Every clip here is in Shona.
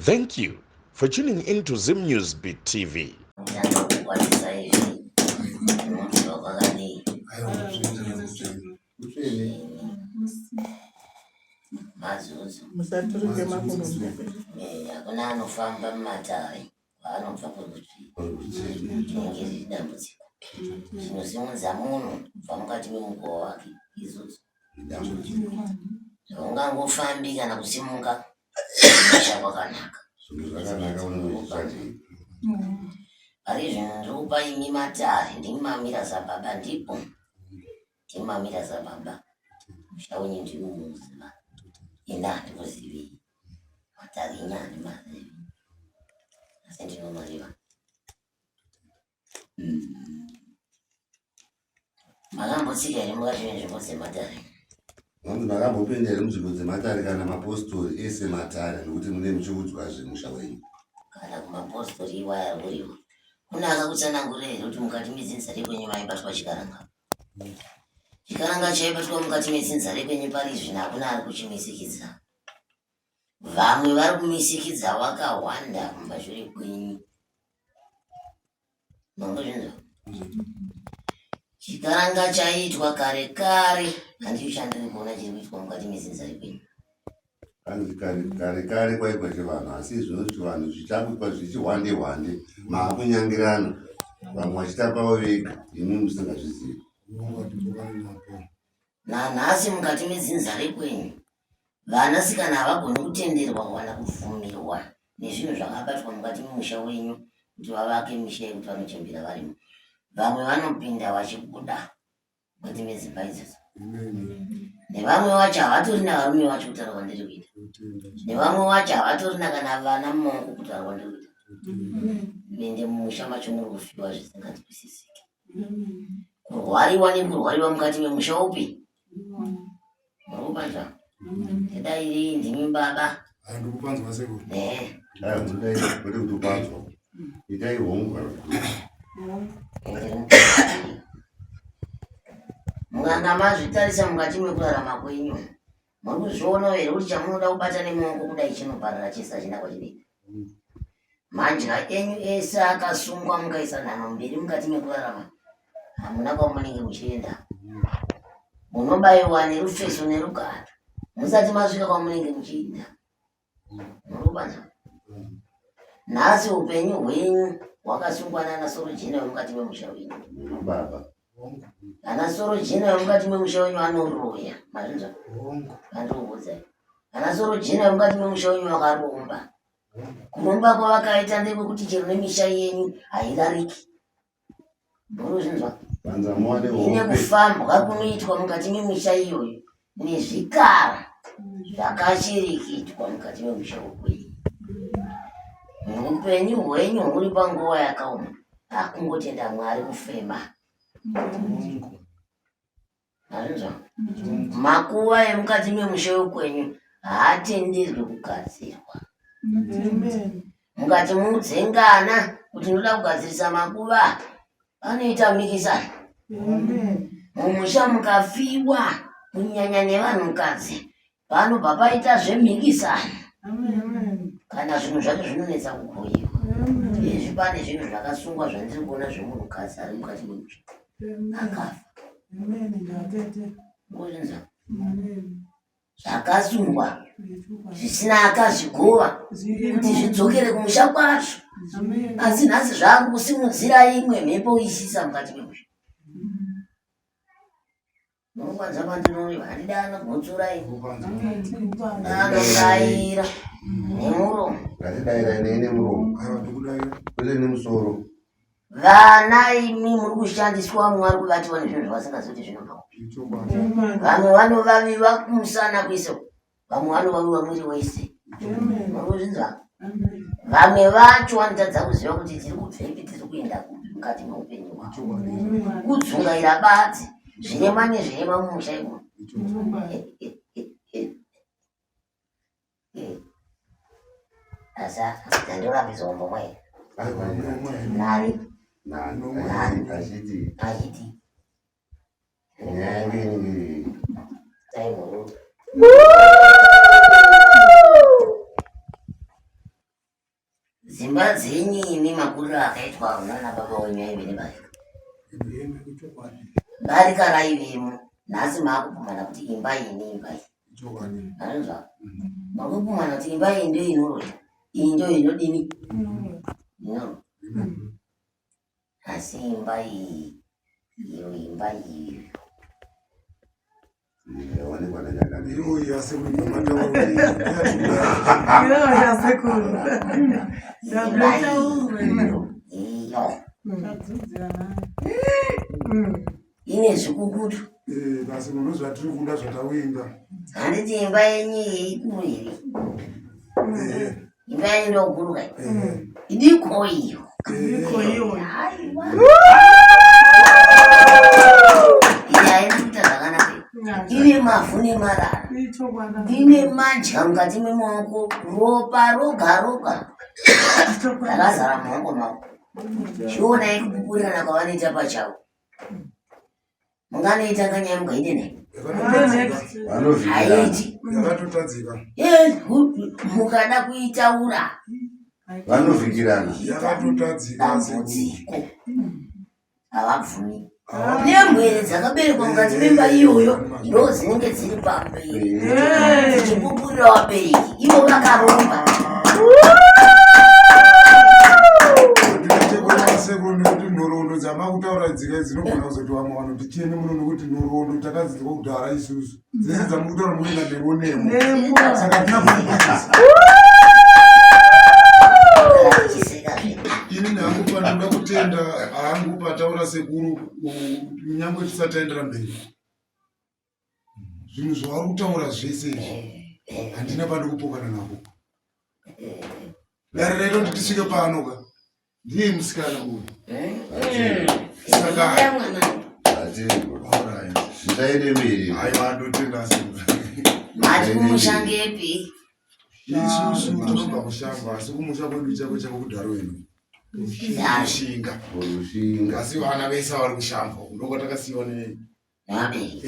Thank you for tuning in to Zim News Beat TV. Rupa ini matari ndimamira sababa ndipo ndimamira sababa shawenye ndimuziva ina ndikuzivi matari nyani mazivi asi ndinomariva makambotsika iri mukati menzvimbo dzematari vanhu makambopinda iri munzvimbo dzematari kana mapostori ese matari nekuti mune muchiudzwa zvemusha wenyu kana kumapostori iwaya kuriwo kunaka kutsanangurira here kuti mukati medzinza rekwenyu maibatwa chikaranga chikaranga chaibatwa mukati medzinza rekwenyu pari zvino hakuna ari kuchimisikidza vamwe vari kumisikidza wakawanda kumbashure kwenyu mangozvinzwa chikaranga chaiitwa kare kare handiyo chandiri kuona chiri kuitwa mukati medzinza rekwenyu kanzi kare kwaitwa chevanhu asi zvinoti vanhu zvichakuitwa zvichihwande hwande maakunyangirana vamwe vachita pavo vega imi musingazvizivi nanhasi mukati medzinza rekwenyu vanasikana havagoni kutenderwa kuwana kubvumirwa nezvinhu zvakabatwa mukati memusha wenyu kuti vavake misha yekuti vanochembera varimo vamwe vanopinda vachibuda mukati medzimba idzodzo nevamwe vacho havatorina varume vacho kuti arwa ndiri kuita nevamwe vacho havatorina kana vana mumaoko kuti arwa ndiri kuita ende mumusha macho muri kufiwa zvisinganzwisisiki kurwariwa nekurwariwa mukati memusha upi muri kupanzwa ndidai iri ndimi baba ndikupanzwa sekuru kuti kutopanzwa itai hongu mukanga mazvitarisa mukati mekurarama kwenyu muri kuzvionawo here kuti chamunoda kubata nemaoko kudai chinoparara chese hachina kwachinoita madya enyu ese akasungwa mukaisa nhano mberi mukati mekurarama hamuna kwamunenge muchienda munobayiwa nerufeso nerugara musati masvika kwamunenge muchienda murubanza nhasi upenyu hwenyu hwakasungwa nana sorojena wemukati memusha wenyu ana sorojena wemukati memusha wenyu anoroya mazvinzva andikuudzai ana sorojena wemukati memusha wenyu vakaromba kuromba kwavakaita ndekwekuti chero nemisha yenyu hairariki muruzvinzwa ine kufambwa kunoitwa mukati memisha iyoyo nezvikara zvakachirikitwa mukati memusha wekwenyu upenyu hwenyu huri panguva yakaoma akungotenda mwari kufema azvinzva makuva emukati memusha wekwenyu haatenderwi kugadzirwa mukati mudzengana kuti ndoda kugadzirisa makuva anoita mikisana mumusha mukafiwa kunyanya nevanhukadzi panobva paita zvemhikisana kana zvinhu zvacho zvinonetsa kugoyiwa izvi pane zvinhu zvakasungwa zvandiri kuona zvemunhukadzi ari mukati memusha akafa ngozinza zvakasungwa zvisina akazvigova kuti zvidzokere kumusha kwazvo asi nhasi zvaakukusimudzira imwe mhepo isisa mukati memusha munokwanisa pandinori handida anogotsorai anongaira nemuromo ngatidairai nei nemuromo kwete nemusoro vana imi muri kushandiswa mwari kuvatiwa nezvinhu zvavasingazoti zvinobva vamwe vanovaviva kumusana kwese vamwe vanovaviva mwiri wese murikuzvinzwa vamwe vacho vanotadza kuziva kuti tiri kubvepi tiri kuenda kupi mukati meupenyu hwavo kudzungaira badzi zvirema nezvirema mumusha imo asa dzandirambidzwa mbomwe nari achiti taimuru Dzimba dzenyu imi makuriro akaitwa nana baba wenyu aive nebarika. Barika raivemo nhasi maakupumana kuti imba iyi neimba iyi. Anozva makupumana kuti imba iyi ndio inorota, iyi ndio inodini inorota. Asi imba iyi iyo imba iyi yaonekwa nanyakani iyo yasemudamatauri ine zvikukutu. basi munozva tiri kunda zvatawinga Handiti imba yenyu ikuru here? Imba yenyu ndokuru kai? Idiko iyo. Ine haikuita zvakanaka. Ine mavhu nemarara. Ine manja mukati memaoko, ropa roga roga rakazara mumaoko mavo. Chionai kupupurirana kwavanoita pachavo. Munganoita kanyamuka ine nei? Haiti. yakatotadzika Mukada kuitaura vanovhikirana yakatotadzika dambudziko havabvumi. Nemwere dzakaberekwa mukati memba iyoyo ndo dzinenge dziri pamberi dzichipupurira vabereki ivo vakaromba. nekuti nhoroondo dzamakutaura dzika dzinogona kuzoti vamwe vanoti tiene muno nekuti nhoroondo takadzidzwa kudhara isusu dzese dzamukutaura munoenda nemonemo saka tinakuiisa ini nehangupa ndoda kutenda haangupa taura sekuru nyangwe tisataendera mberi zvinhu zvavari kutaura zvese izvi handina pandikupokana navo dariraito kuti tisvike panoka ndiye musikana uyu saka zvisaite mberi aiwandotenda Mati kumushangepi? isusu tinobva kushamba asi kumusha kwedu chako chako kudharo wenu rushinga rushinga asi vana vese vari kushamba ndoko takasiyiwa Vabereki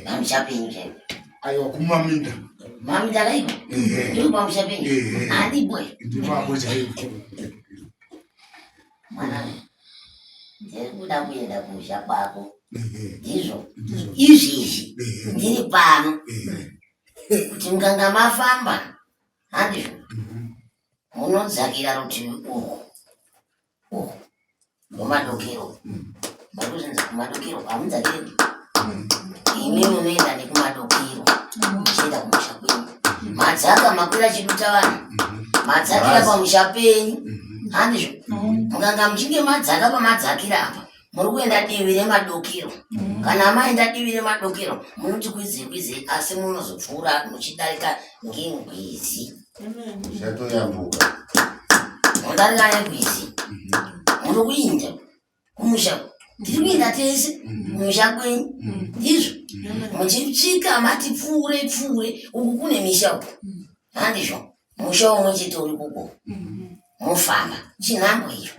pamushapenyu chaipo. aiwa kumaminda Maminda kaipo ndiko pamushapenyu. Handipo ndipapo chaipo mwana ndiri kuda kuenda kumusha kwako ndizvo izvizvi ndiri pano kuti mukanga mafamba handizvo munodzakira rutivi uku nomadokero makuzvinzi kumadokero hamudzakiri imi munoenda nekumadokero muchienda kumusha kwenyu madzaka makwira chiduta vanhu madzakira pamusha penyu handizvo mukanga muchinge madzaka pamadzakira apa muri kuenda divi remadokero kana maenda divi remadokero munoti kwizikwizi asi munozopfuura muchidarika ngengwizi chatoyambuka mudarika negwizi muri kuinda kumusha tiri kuinda tese kumusha kwenyu ndizvo muchisvika mati pfuure pfuure uku kune misha uku handizvo musha umwe chete uri kuko mufamba chinhambo iyo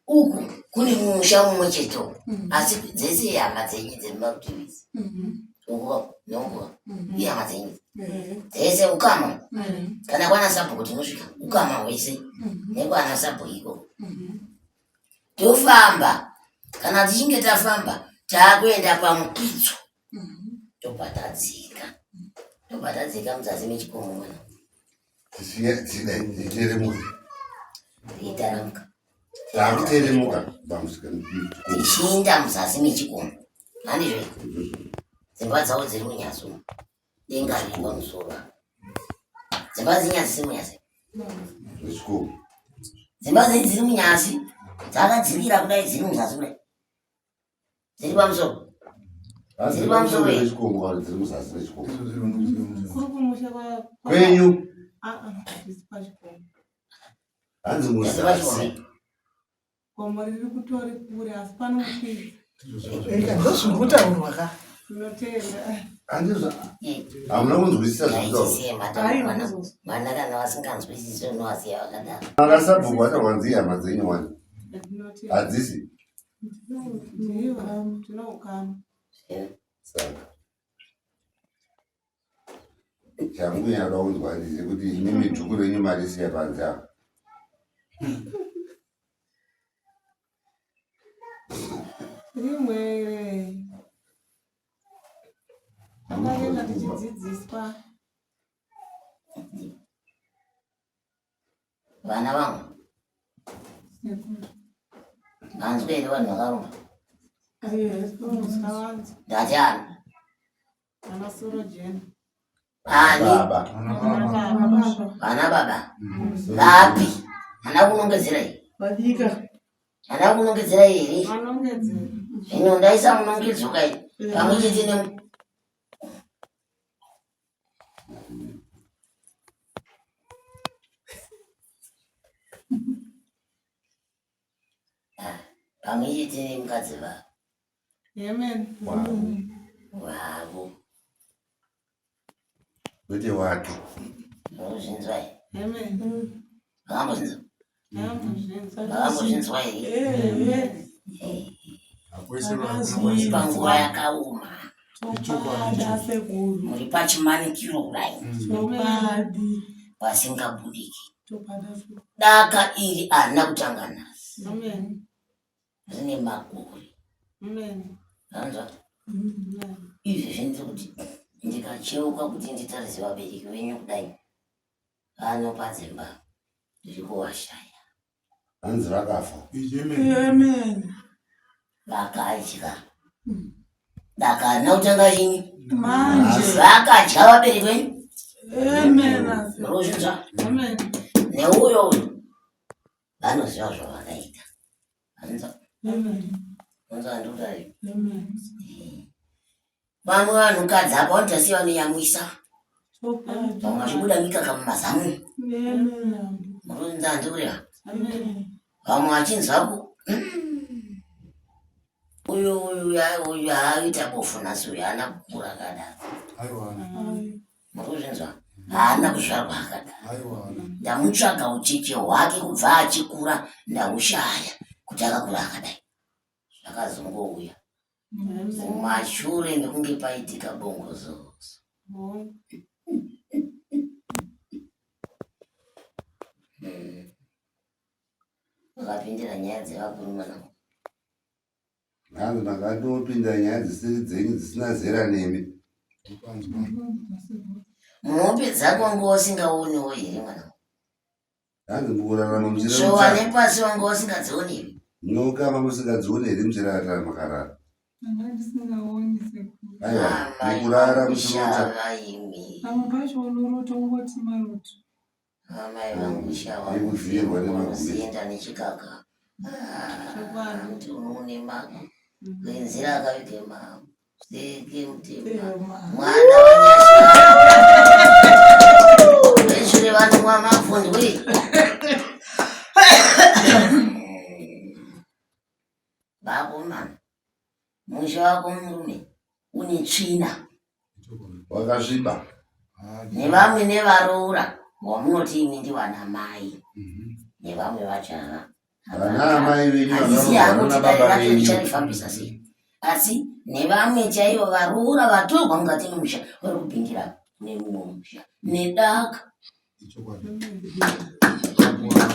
uku kune musha umwe chete asi dzese hama dzenyu dziri marutivizi uko neuko ihama dzenyu dzese ukama kana kwana sabhuku tinosvika ukama hwese nekwana sabhuku iko tofamba kana tichinge tafamba taakuenda pamukitso tobva tadzika muzasi mechikomo mwana tiremuka itaramuka takuteremuka tichinda muzasi mechikomo handizvo dzimba dzavo dziri munyazi denga riri pamusoro dzimba dzinyazi simunyazi zvechikomo dzimba dzenyu dziri munyazi dzakadzikira kudai dziri muzasi kudai dziri pamusoro dziri pamusoro vechikomo dziri muzasi vechikomo Kurukumusha kwenyu hanzi dziri muzasi pachikomo gomo riri kutori kure asi pano mukwidzi ndozvirikutaurwa ka tinotenda handizva hamuna kunzwisisa zvaitaura vana kana vasinganzwisisi unovaziya vakadaro akasabhuku vatarwanzi hama dzenyu wani tinotenda hadzisi ndiyo tinoukama saka changu yada kunzwa ndizekuti imi midhuku renyu marisiya panze apa rimwe akaenda tichidzidziswa vana vangu vanzwe here vanhu vakarumba unoskavanzi ndati ani ana sorojeni ani baba vana baba vapi hana kunongedzera here vadika hana kunongedzera here vanongedzera zvino ndaisa munongedzoka here pamwe chete ne pamwe chete nemukadzi vavo yemen wavo kwete wake nozvinzwa here yemen vakambozvinzwa yambozvinzwa vakambozvinzwa here panguva yakaoma chokwadi sekuru muri pachimanikiro kudai chokwadi pasingabudiki chokwadi daka iri harina kutanga nhasi amen rine makore amen anzwa izvi zvinoita kuti ndikacheuka kuti nditarise vabereki venyu kudai vano padzimba ndiri kuvashaya hanzi vakafa amen vakadya daka harina kutanga chini manje vakadya vabereki venyu amen rozvinzva amen neuyo uyu vanoziva zvavakaita anzwa amen anzwa ndikudai amen vamwe vanhukadzi apa vanotasiva neyamwisa chokwadi vamwe vachibuda mikaka mumazamu amen muronza ndikureva amen vamwe vachinzwaku uyu haaita bofu nhasi uyu haana kukura akadaro murikuzvinzwa haana kuzvarwa akadaro ndamutsvaga ucheche hwake kubva achikura ndamushaya kuti akakura akadai zvakazongouya mumashure mekunge paitika bongozozo vakapindira nyaya dzevakuru manamo hanzi makatopinda nyaya dzisiri dzenyu dzisina zera nemi munopedza kwange wasingaoniwo here mwana hanzi mukurarama shova nepasi wange wasingadzioni here munokama musingadzioni here muchirarara makarara anga ndisingaoni sekuru aiwa mukurara muchirota vaimi pamwe pacho unorota ungoti maroto amai vangu Nekuvhirwa nemagwiri. shawamuzienda nechikaka kuti unoone mako kwenzira akavike mamo seke mutema mwana wanyasha veshure vanomwa mapfundwi vakomana musha wako murume une tsvina wakasviba nevamwe nevaroora wamunoti imi ndiwana mai nevamwe vachaha vana amai venyu hazisi hangu vakaona tidare baba racho venyu richarifambisa sei asi nevamwe chaivo varoora vatorwa mukati memusha vari kupindira nemumwe musha nedaka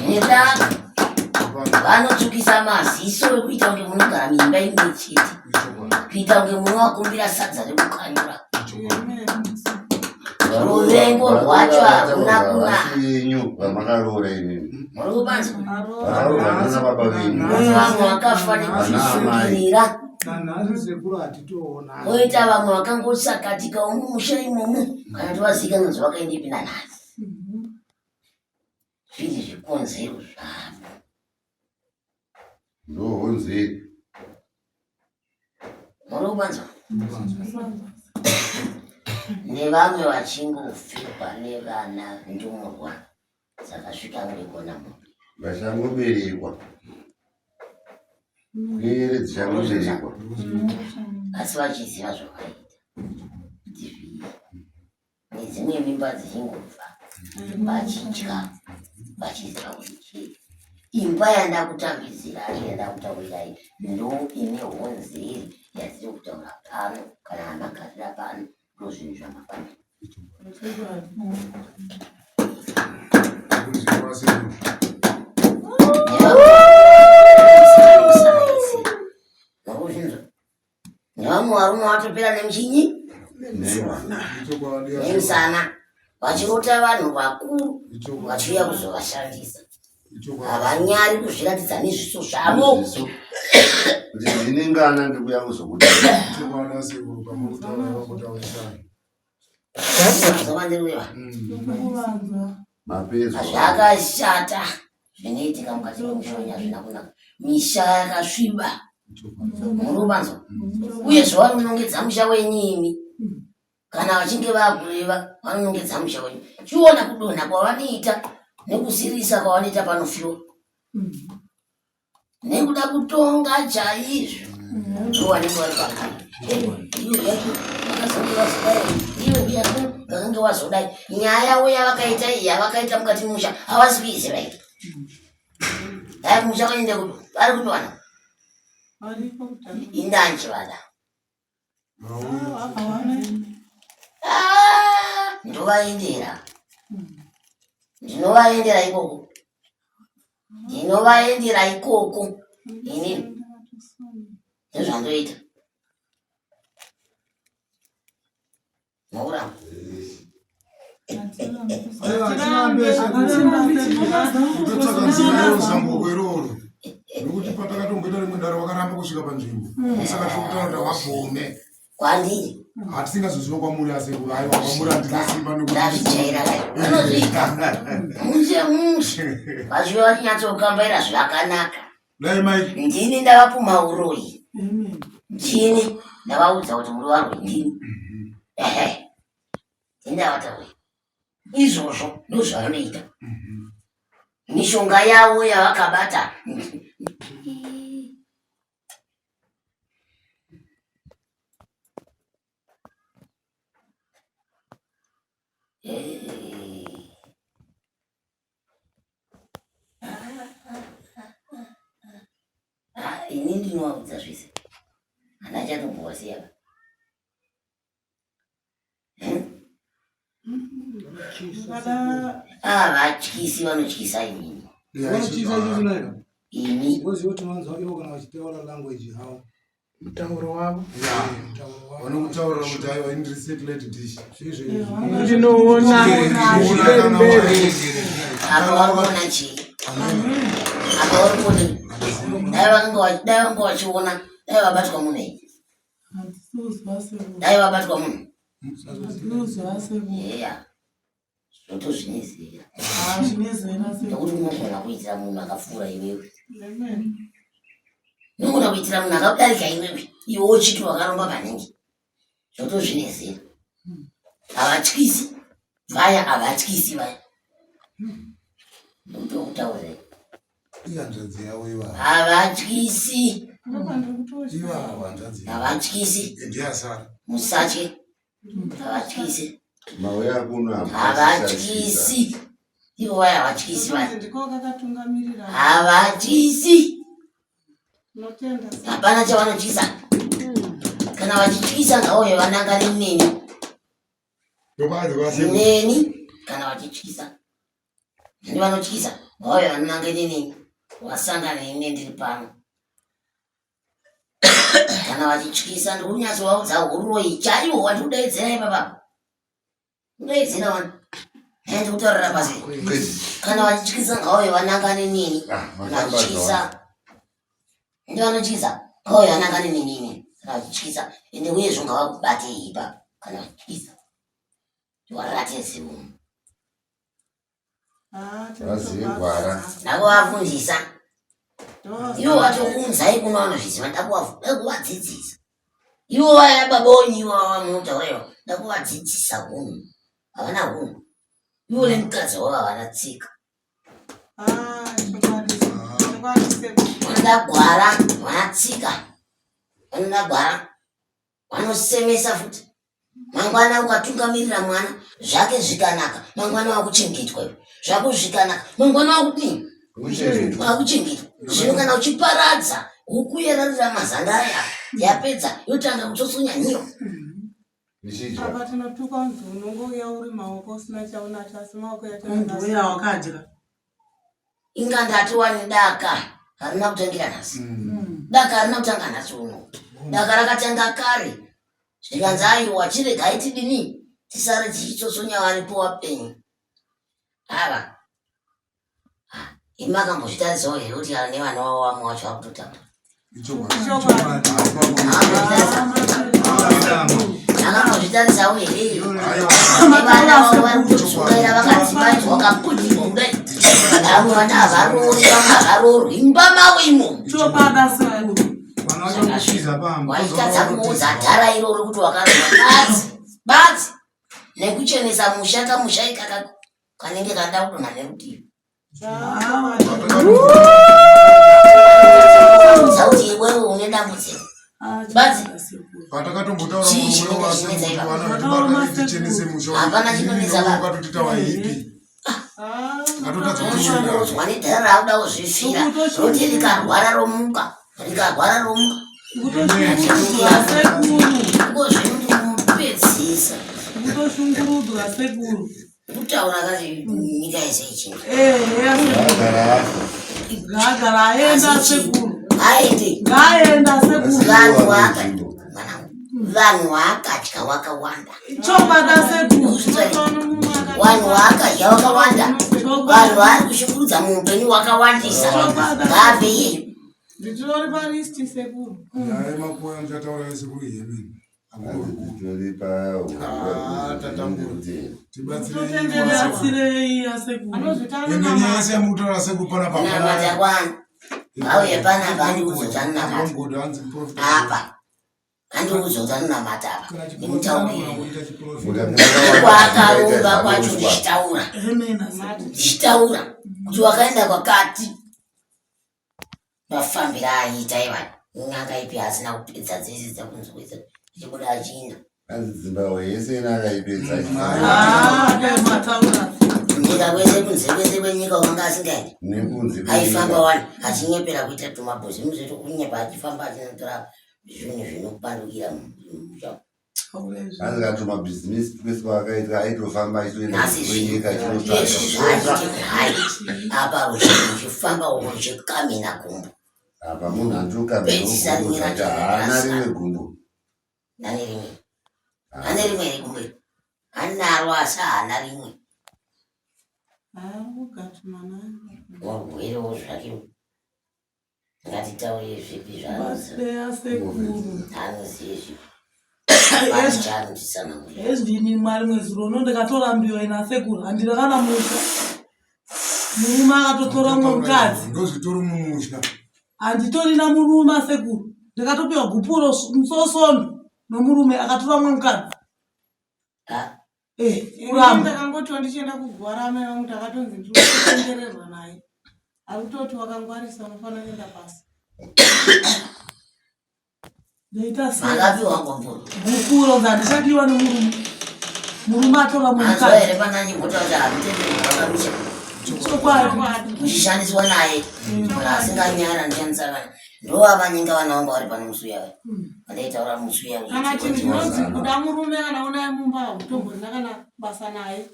nedaka vanotsukisa maziso ekuita kunge munogara mimba imwe chete kuita kunge munovakumbira sadza rekukanyura ruvengo rwacho haruna kunaka yenyu vamakaroora inini muri kupanzwa vakaroorana nababa venyu vamwe vakafa nekuzvisungirira nanhasi sekuru hatitoona koita vamwe vakangosakatika umusha imomo kana tivazikanwa zvavakaindipinda nhasi zviri zvikonzero zvavo ndohonzeri muri kupanzwa nevamwe vachingofirwa nevana ndumurwa dzakasvika ngekona munhu vachangoberekwa nyere dzichangoberekwa asi vachiziva zvakaita kuti zvii nedzimwe mimba dzichingobva vachitya vachiziva kuti chii imba yanda kutambidzira yanda kutaurirai ndo ine honzeri yadziri kutaura pano kana amagarira pano ndozvinhu zvamafanira Mwari unowatopera nemchinyi nemusana vachirota vanhu vakuru vachiuya kuzovashandisa havanyari kuzviratidza nezviso zvavo kuti ndinengana ndikuya kuzokudaazovandireva zvakashata zvinoitika mukati memushonya zvina kunaka misha yakasviba muruvanzo uye zvavanonongedza musha wenyimi kana vachinge vakureva vanonongedza musha wenyu chiona kudonha kwavanoita nekusirisa kwavanoita panofiwa nekuda kutonga chaizvo ndowanenge vari pakana vakange vazodai nyaya yavo yavakaita iyi yavakaita mukati memusha havasi kuiziva ika dai musha vaende vari kutowana indanjivada ndovaendera ndinovaendera ikoko ndinovaendera ikoko inini ndozvandoita maurama zambogeroro nokuti patakatongoita rimwe daro wakaramba kusvika panzvimbo saka tokutaura wabvome kwandiri hatisingazoziva kwamuri asekuru aiwa kwamuri handinasimba ndazvijaira vanozviita mushe mushe vachiva vachinyatsoukambaira zvakanaka ndini ndavapuma uroyi ndini ndavaudza kuti muri warwe ndini ndindavatauri izvozvo ndozvavanoita mishonga yavo yavakabata ini ndinovaudza zvese handachatombovaziva vatyisi vanotyisa inini ini mutauro wavo vanokutaurira kuti aiwa indirisatelate dish ndinoona apa varikuona chii apa varikuona dai vanga vachiona dai vabatwa munei dai vabatwa munhu eya zvotozvinezera nekuti unogona kuitira munhu akapfuura iwewe unogona kuitira munhu akakudarika iwewe iwe uchiti wakaromba maningi zvotozvinezera havatyisi vaya havatyisi vaya ndokutaurei ihanzvadzi yavo iva havatyisi iva hanzvadzi havatyisi ndiyasara musatye havatyisi mauya akuno havatyisi ivo vaya havatyisi vaya ndikokakatungamirira havatyisi notenda hapana chavanotyisa kana vachityisa ngauye vanangane neni neni kana vachityisa ndi vanotyisa ngauye vanangane neni wasangana neni ndiri pano kana vachityisa ndikunyatsovaudza uroyi chaiwo wandikudaidzira ipapapo kudaidzira wani ndikutaurira pasi kana vachityisa ngauye vanangane neni vachityisa ndi vanotyisa ngauye vanangane nenini kana vachityisa ende uyezvo ngavakubate ipa kana vachityisa ndiwaratidze munhu vazigwara ndakuvafundisa ivo vatokunzai kuno vanozviziva ndakuvadzidzisa ivo vaya babonyi vavamunotaurewa ndakuvadzidzisa hunhu havana hunhu ivo nemukadzi wavo havana tsika vanoda gwara vana tsika vanoda gwara vanosemesa futi mangwana ukatungamirira mwana zvake zvikanaka mangwana wakuchengetwa iwe zvako zvikanaka mangwana wakudini wakuchengetwa zvino kana uchiparadza ukuyerarira mazandaya yapedza yotanga kutosonya nyiyo apa tinotuka unzi unongouya uri maoko usina chaunacho asi maoko uya wakadya inga ndati wani daka harina kutangira nhasi daka harina kutanga nhasi uno daka rakatanga kare zvikanzi wachirega itidini tisare tichitsosonya varipo wapenyu ava imakambozvitarisawo here kuti nevana vavo vamwe wacho vakutotanga akambozvitarisawo here nevana vavo vari kutosungaira vakadzimaidzwa vakaputirwa kudai vamwe vana havarori vamwe havarorwi imba mavo imo waitadza kumuudza dhara iroro kuti wakarorwa badzi nekuchenesa musha kamusha ikaka kanenge kada kudonha nerutivi sauti iwewe une dambudziko badzi hapana chinonesa ukatotitawaipiatotadzwa nedhara raudawo zvifira roti rikarwara romuka ngozvinopedzisa kutoshungurudzwa sekuru kutaura kati nyika yese ichinga gagara aenda sekuru aende sekuru vanhu vaakadya vakawanda chobada sekuru vanhu vaakadya vakawanda vanhu vari kushungurudza muupenyu wakawandisa ngabve yeyo nditori paristi sekuru makuya mchataura sekuru yemene tibatsirei yemutaura sekupana namata kwanu vauye panapa andiudzodza nunamata apa andiudzodza nunamata apa nimutaurirekwaakarumba kwacho ndichitaura kuti wakaenda kwakati mafambira aita ivani nyanga ipi asina kupedza dzese dzakunzwisa ichibuda achinda zimbabwe yese nakaipedza nyika kwese kunze kwese kwenyika wanga asingaendi aifamba wani achinyepera kuita tumabhozimusi tokunyepa achifamba achinotora zvinhu zvinopandukira asikatuma bhizinesi kwese kwakaita aitofamba achiitoenyika apa uchifamba uko uchikamina gumbo apa munhu andokamhaana rimwe gumbo nane rimwe regumbo anaro asi haana rimwe warwerewo zvake ngatitaure zvipi zvaanoziye zvipi ezvini mwari mwezuro ndikatora mbiwa ina sekuru handina kana musha murume akatotora mwe mukadzi ndozvitori mumusha handitorina murume sekuru ndikatopiwa gupuro musosondo nomurume akatora mwe mukadzi ndakangotiwa ndichienda kugwarame vangu takatonzi ndinotendererwa naye akutoti wakangwarisa unofana kuenda pasi ndoita makapiwa gupuro gupuro ngandishadiwa nemurume murume atora mwe mukadzi mazuva here pananyimbotaura kuti hamutendererwakamisha muchishandiswa naye asinganyara ndishandisa vana ndova vanyinga vana vanga vari pane musuya vai vandaitaura musuya kana chinzi kuda murume kana unaye mumba utomborina kana basa naye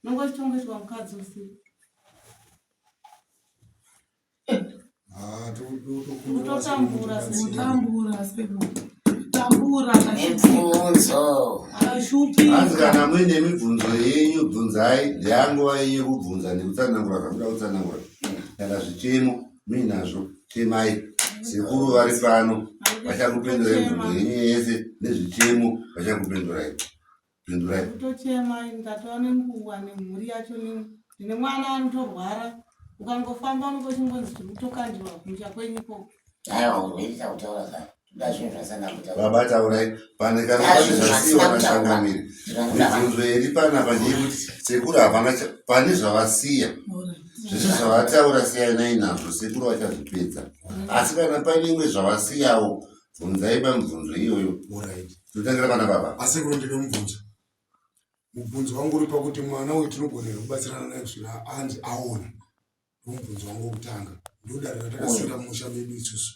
nongochitongoitwa mukadzi usiku kutotambura mibvunzo hanzi kana muine mibvunzo yenyu bvunzai ndeanguva yenyu yekubvunza ndikutsanangura zvamuda kutsanangura kana zvichemo muinazvo chemai sekuru vari pano vachakupendurai mibvunzo yenyu yese nezvichemo vachakupendurai pendurai kutochema ndatova nenguva nemhuri yacho ndine mwana anotorwara ukangofamba unongochimbonzi tikutokandirwa kunja kwenyiko aiwa urweri tautaura kare toda zvinhu zvasana kutaura baba taurai pane kana pane zvasiyiwa vashangamiri mibvunzo iri panapa ndeyekuti sekuru hapana pane zvavasiya zvese zvavataura siyai nainazvo sekuru vachazvipedza asi kana pane imwe zvavasiyawo bvunzai pamibvunzo iyoyo totangira pana baba asekuru ndine mubvunzo wangu uri pakuti mwana uyu tinogonera kubatsirana naye kusvika anzi aona mubvunzo wangu wokutanga ndodaro ratakasira musha medu isusu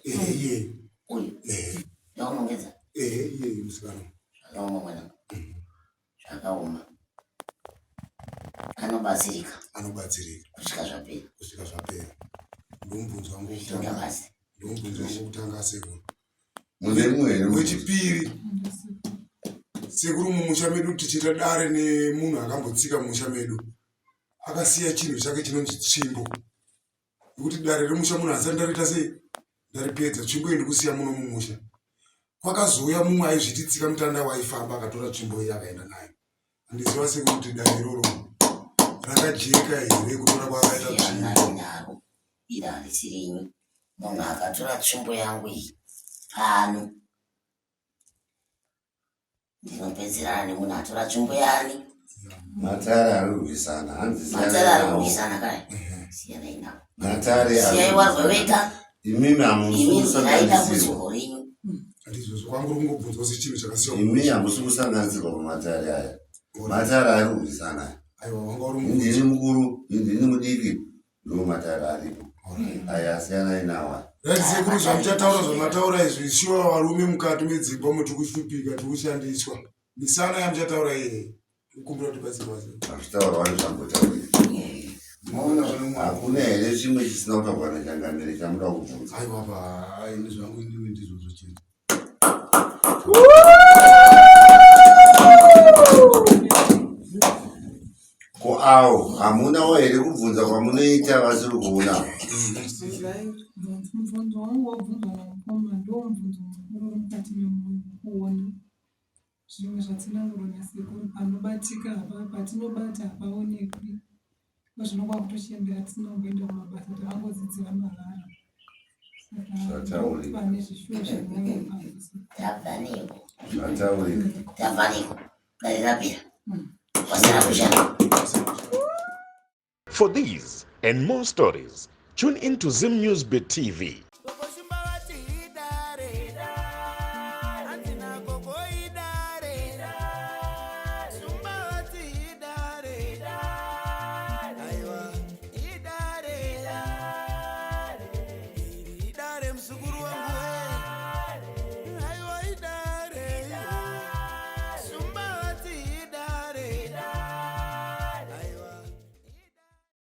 iye yaunongedza iye musikana zvakaoma mwanangu zvakaoma anobatsirika kusvika zvapera ndomubvunzo wangu wokutanga asekuru wechipiri sekuru mumusha medu tichita dare nemunhu akambotsika mumusha medu akasiya chinhu chake chinonzi tsvimbo nekuti dare remusha munhu asati ndarita sei ndaripedza tsvimbo iyi ndikusiya muno mumusha kwakazouya mumwe aizvititsika mutanda waifamba akatora tsvimbo iyi akaenda nayo handiziva sekuti dare iroro rakajeka here kutora kwakaita tsvimbo iri harisiri inyu munhu akatora tsvimbo yangu iyi pano ndinopedzerana nemunhu atora tsvimbo yani matare arikurwisana matare arikurwisana kai siyanai navo matare siyai warwe wega imimi aida kudziko renyu handizvozvo kwanguri kungobvunzwa sechinhu chakasiya imi hamusi kusanganisirwa pamatare aya matare arikurwisana aiwa wanga uri indini mukuru indini mudiki ndo matare aripo aya asiyanai nawa sekuru zvamuchataura zvamataura izvi ishiwa varume mukati medzimba umo tikushupika tikushandiswa misana yamuchataura iye tikukumbira kuti batsirwa azvitaura wani zvambotaura hakuna here chimwe chisina kutaurwa nechangamiri chamuda kubvunza aiwa paini zvangu ndiwe ndizvozvo chete ko avo hamunawo here kubvunza kwamunoita vasiri kuona mubvunzo wangu wabvunzwa namukoma ndo mubvunzo mukuru mukati memunhu kuona zvimwe zvatinangoona sekuru panobatika patinobata hapaonekwi zvinokuva kutochembera tisinongoenda kumabasa tavangodzidzira mahara saka pane zvishuwo zvinoona pavisi tabvaniko darirapira wasina kushanda. For these and more stories, tune into Zim News Bit TV